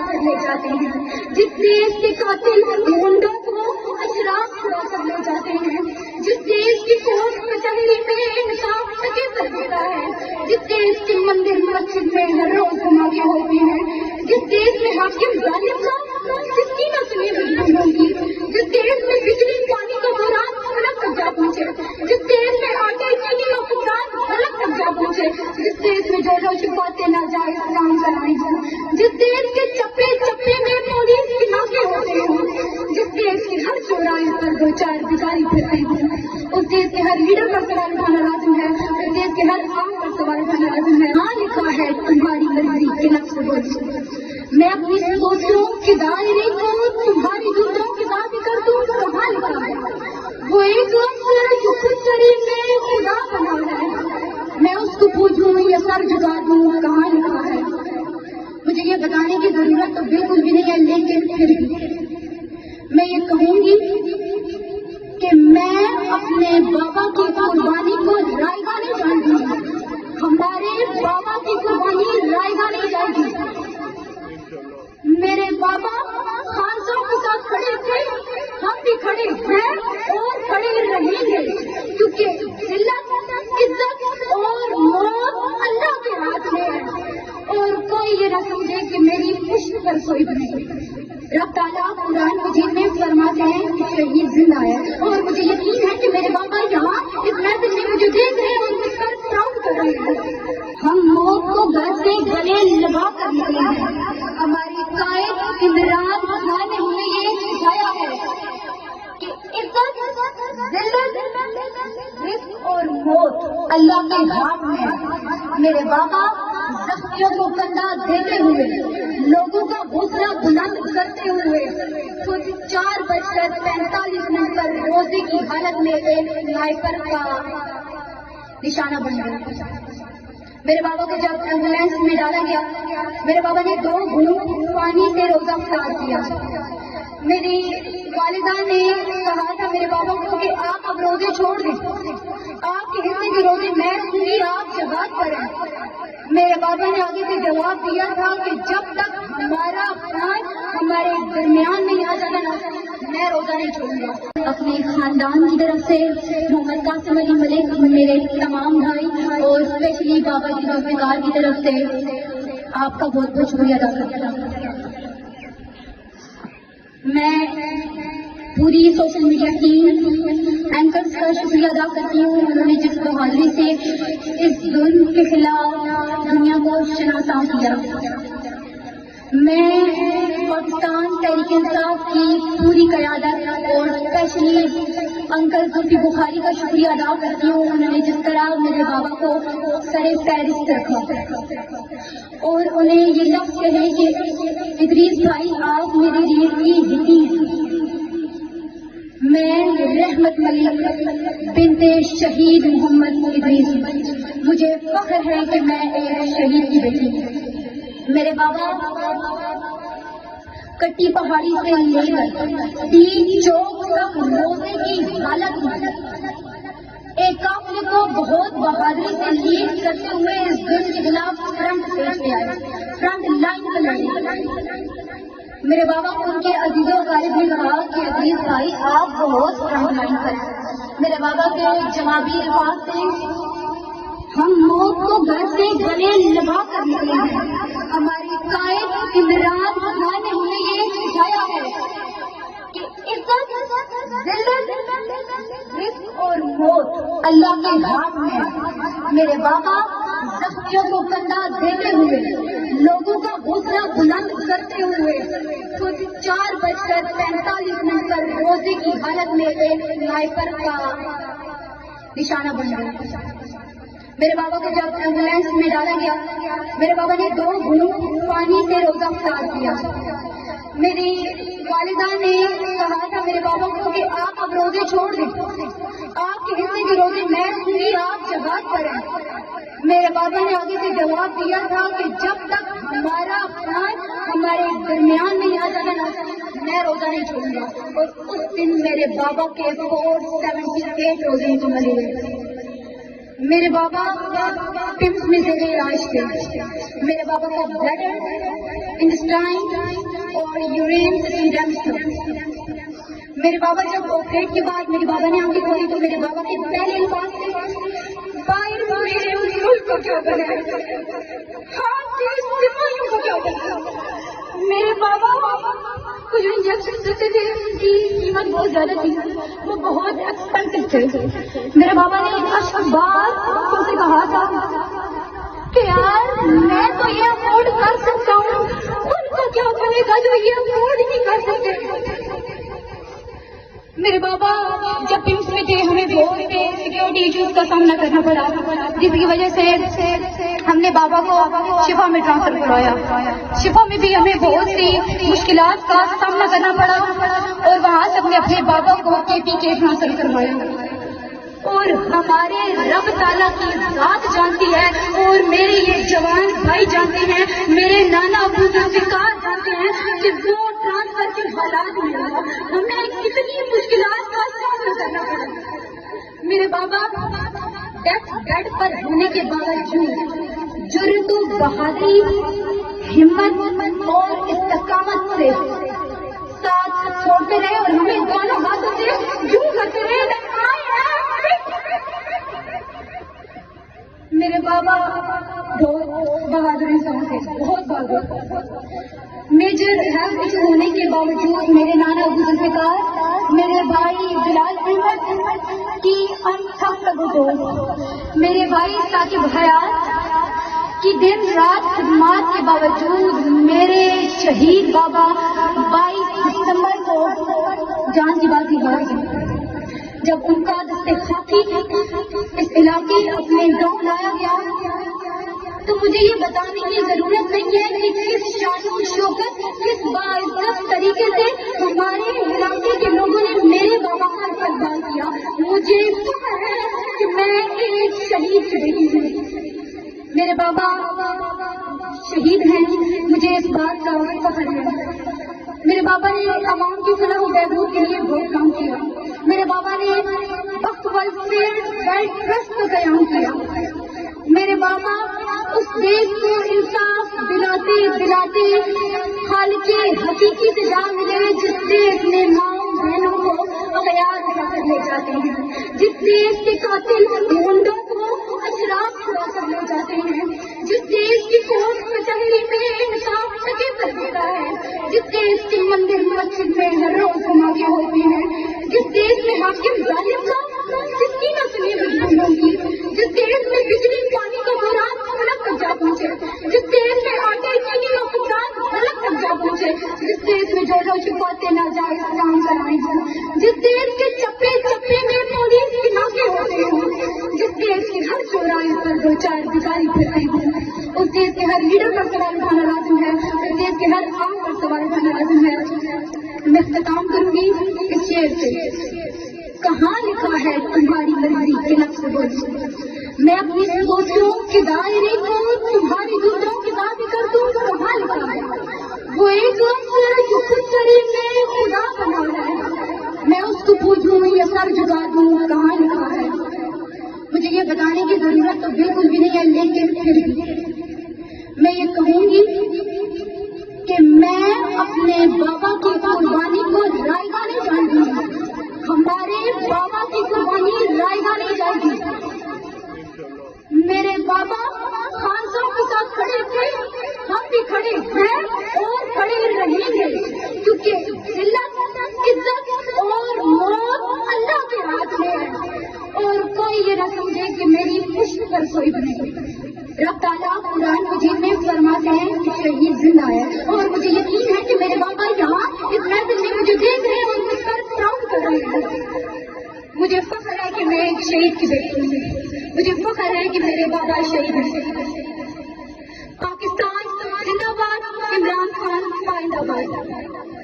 کر لے جاتے ہیں، جس دیش کے قاتل منڈوں کو اشراف چھڑا کر لے جاتے ہیں، جس دیش کی فوج کچہری میں انصاف سچے پر دیتا ہے، جس دیش کے مندر مسجد میں ہر روز دھماکے ہوتے ہیں، جس دیش میں حاکم ظالم کا جس کی نہ سنی مجبور ہوگی، جس دیش میں بجلی پانی کا بحران حلق تک جا پہنچے، جس دیش میں آٹے چینی اور کسان حلق تک جا پہنچے، جس دیش میں جو چھپاتے ناجائز کام کرائی ہوں، جس دیش کے چپے چپے میں پولیس کے ناکے ہوتے ہیں، جس دیش کے ہر چوراہے پر دو چار بھکاری پھرتے ہیں، اس دیش کے ہر لیڈر پر سوال اٹھانا لازم ہے، اس دیش کے ہر عام پر سوال اٹھانا لازم ہے۔ ہاں لکھا ہے تمہاری مرضی کے نقص بوجھ، میں اپنی سوچوں کے دائرے کو تمہاری دوسروں کے ساتھ کر دوں، کہاں لکھا ہے وہ ایک لفظ جو خود شریف میں خدا بنا ہے، میں اس کو پوچھوں یا سر جھکا دوں، کہاں لکھا ہے؟ مجھے یہ بتانے کی ضرورت تو بالکل بھی نہیں ہے، لیکن پھر بھی میں یہ کہوں گی کہ میں اپنے بابا کی قربانی کو رائے گا نہیں جانتی، ہمارے بابا کی قربانی رائے گا نہیں جانتی۔ میرے بابا خان صاحب کے ساتھ کھڑے تھے، ہم بھی کھڑے ہیں اور کھڑے رہیں گے، کیونکہ ذلت، عزت اور موت اللہ کے ہاتھ میں ہے، اور کوئی یہ نہ سمجھے کہ میری پشت پر کوئی بنے۔ رب تعالیٰ قرآن مجید میں فرماتے ہیں کہ شہید زندہ ہے، اور مجھے یقین ہے کہ میرے بابا یہاں اس محفل میں مجھے دیکھ رہے ہیں اور مجھ پر پراؤڈ کر رہے ہیں۔ ہم موت کو گھر سے گلے لگا کر نکلے ہیں، ہماری قائد عمران خان نے ہمیں یہ سکھایا ہے کہ عزت، ذلت، رزق اور موت اللہ کے ہاتھ میں ہے۔ میرے بابا زخمیوں کو کندھا دیتے ہوئے، لوگوں کا حوصلہ بلند کرتے ہوئے خود 4:45 پر روزے کی حالت میں ایک سنائپر کا نشانہ بن گئے۔ میرے بابا کو جب ایمبولینس میں ڈالا گیا، میرے بابا نے 2 گھونٹ پانی سے روزہ افطار کیا۔ میری والدہ نے کہا تھا میرے بابا کو کہ آپ اب روزے چھوڑ دیں، آپ کے حصے کے روزے میں رکھوں گی، آپ جہاد کریں۔ میرے بابا نے آگے سے جواب دیا تھا کہ جب تک ہمارا خان ہمارے درمیان نہیں آ جاتا نا، میں روزہ نہیں چھوڑوں گا۔ اپنے خاندان کی طرف سے محمد قاسم علی ملک، میرے تمام بھائی اور اسپیشلی بابا کی ذوالفقار کی طرف سے آپ کا بہت بہت شکریہ ادا کرتا ہوں۔ میں پوری سوشل میڈیا ٹیم، اینکرز کا شکریہ ادا کرتی ہوں، انہوں نے جس بہادری سے اس ظلم کے خلاف دنیا کو شناسا کیا۔ میں پاکستان تحریک انصاف کی پوری قیادت اور اسپیشلی انکل زلفی بخاری کا شکریہ ادا کرتی ہوں، انہوں نے جس طرح میرے بابا کو سر فہرست رکھا اور انہیں یہ لفظ کہے کہ ادریس بھائی آپ میری ریڑھ کی ہڈی ہیں۔ میں رحمت ملک بنت شہید محمد ادریس، مجھے فخر ہے کہ میں ایک شہید کی بیٹی ہوں۔ میرے بابا کٹی پہاڑی سے لے کر تین چوک تک روزے کی حالت میں ایک قافلے کو بہت بہادری سے لیڈ کرتے ہوئے اس ظلم کے خلاف فرنٹ پیش پہ آئے، فرنٹ لائن پہ لڑے۔ میرے بابا کو ان کے عزیز و غالب نے کہا کہ عزیز بھائی آپ بہت فرنٹ لائن پر ہیں۔ میرے بابا کے جوابی الفاظ تھے ہم موت کو گھر سے گلے لگا کر نکلے ہیں، ہماری قائد عمران خان نے ہمیں یہ سکھایا ہے کہ عزت، ذلت، رزق اور موت اللہ کے ہاتھ میں ہے۔ میرے بابا زخمیوں کو کندھا دیتے ہوئے، لوگوں کا حوصلہ بلند کرتے ہوئے خود 4:45 پر روزے کی حالت میں ایک سنائپر کا نشانہ بن گئے۔ میرے بابا کو جب ایمبولینس میں ڈالا گیا، میرے بابا نے 2 گھونٹ پانی سے روزہ افطار کیا۔ میری والدہ نے کہا تھا میرے بابا کو کہ آپ اب روزے چھوڑ دیں، آپ کے حصے کے روزے میں رکھوں گی، آپ جہاد کریں۔ میرے بابا نے آگے سے جواب دیا تھا کہ جب تک ہمارا خان ہمارے درمیان نہیں آ جاتا نا، میں روزہ نہیں چھوڑوں گا۔ اور اس دن میرے بابا کے 478 روزے مکمل ہوئے۔ میرے بابا پمس میں زیر علاج تھے. میرے بابا کا بلڈ انٹسٹائن اور یورین ڈیمیج تھا. میرے بابا جب آپریٹ کے بعد میرے بابا نے آنکھیں کھولی تو میرے بابا کے پہلے الفاظ تھے باہر میرے ملک کو کیا بنا ہے, ہاتھ کے سپاہیوں کو کیا بنا. میرے بابا کو جو انجیکشن دیتے تھے ان کی قیمت بہت زیادہ تھی, وہ بہت ایکسپینسو تھے. میرے بابا نے اشک بار ان سے کہا تھا کہ یار میں تو یہ افورڈ کر سکتا ہوں, ان کو کیا بنے گا جو یہ افورڈ نہیں کر سکتے. میرے بابا جب پمس میں تھے ہمیں بہت سیکورٹی ایشوز کا سامنا کرنا پڑا, جس کی وجہ سے ہم نے بابا کو شفا میں ٹرانسفر کروایا. شفا میں بھی ہمیں بہت سی مشکلات کا سامنا کرنا پڑا اور وہاں سے ہم نے اپنے بابا کو KP کے ٹرانسفر کروایا. اور ہمارے رب تعالیٰ کی ذات جانتی ہے اور میرے یہ جوان بھائی جانتے ہیں, میرے نانا ابو ذوالفقار جانتے ہیں کہ وہ ٹرانسفر کے حالات میں ہمیں کتنی مشکلات کا سامنا کرنا پڑا. میرے بابا ڈیتھ بیڈ پر ہونے کے باوجود جرأت و بہادری, ہمت اور استقامت سے ساتھ چھوڑتے رہے اور ہمیں دونوں ہاتھوں سے یوں کرتے رہے. میرے بابا بہت بہادر انسان تھے, بہت بہادر. میجر ہیلتھ ایشو ہونے کے باوجود میرے نانا ابو ذوالفقار, میرے بھائی بلال احمد کی انتھک تگو, میرے بھائی ثاقب حیات کی دن رات خدمات کے باوجود میرے شہید بابا 22 دسمبر کو جان کی بازی ہار گئے. جب ان کا دستے خاکی اس علاقے اپنے گاؤں لایا گیا تو مجھے یہ بتانے کی ضرورت نہیں ہے کہ کس شان و شوکت, کس باعزت طریقے سے ہمارے علاقے کے لوگوں نے میرے بابا کا استقبال کیا. مجھے فخر ہے کہ میں ایک شہید سے بیٹی ہوں. میرے بابا شہید ہیں, مجھے اس بات کا فخر ہے. میرے بابا نے عوام کی فلاح و بہبود کے لیے بہت کام کیا. میرے بابا نے وقت ویلفیئر ٹرسٹ کا قیام کیا. میرے بابا اس دیش کو انصاف دلاتے دلاتے خالق حقیقی سے جا ملے جس دیش میں ماؤں بہنوں کو اغیار اٹھا کر لے جاتے ہیں, جس دیش کے قاتل گنڈوں کو اشراف چھڑا کر لے جاتے ہیں, جس دیش کی کوٹ کچہری میں انصاف سکے پر دیتا ہے, جس دیش کے مندر مسجد میں ہر روز دھماکے ہوتے ہیں, جس دیش میں حاکم ظالم کا جس کی نہ سنی بدنام ہوگی, جس دیش میں بجلی پانی کا بحران الگ تک جا پہنچے, جس دیش میں آٹے چینی اور فقدان الگ تک جا پہنچے, جس دیش میں جو چھپاتے ناجائز کام کرائے ہوں, جس دیش کے چپے چپے میں پولیس کی ناکے ہوتے ہوں, جس دیش کے ہر چوراہے پر دو چار بھکاری پھرتے ہوں, اس دیش کے ہر لیڈر پر سوال اٹھانا لازم ہے, اس دیش کے ہر عام پر سوال اٹھانا لازم ہے. میں اختتام کروں گی اس شعر سے. کہاں لکھا ہے تمہاری مرضی کے لفظ بولوں, میں اپنی سوچوں کے دائرے کو تمہاری دوسروں کے ساتھ کر دوں. کہاں لکھا ہے وہ ایک لفظ جو خود شریف میں خدا بنا ہے, میں اس کو پوچھوں یا سر جھکا دوں. کہاں لکھا ہے مجھے یہ بتانے کی ضرورت تو بالکل بھی نہیں ہے, لیکن پھر بھی میں یہ کہوں گی کہ میں اپنے بابا کی قربانی کو رائگاں نہیں جانتی, ہمارے بابا کی قربانی رائگاں نہیں جانتی. میرے بابا خان صاحب کے ساتھ کھڑے تھے, ہم بھی کھڑے ہیں اور کھڑے رہیں گے, کیونکہ ذلت, عزت اور موت اللہ کے ہاتھ میں ہے, اور کوئی یہ نہ سمجھے کہ میری پشت پر کوئی بنے گی. رب تعالیٰ قرآن مجید میں فرماتے ہیں کہ شہید زندہ ہے, اور مجھے یقین ہے کہ میرے بابا یہاں اس محفل میں مجھے دیکھ رہے ہیں اور مجھ پر پراؤڈ کر رہے ہیں. مجھے فخر ہے کہ میں ایک شہید کی بیٹی ہوں, مجھے فخر ہے کہ میرے بابا شہید ہیں. پاکستان زندہ باد, عمران خان زندہ باد.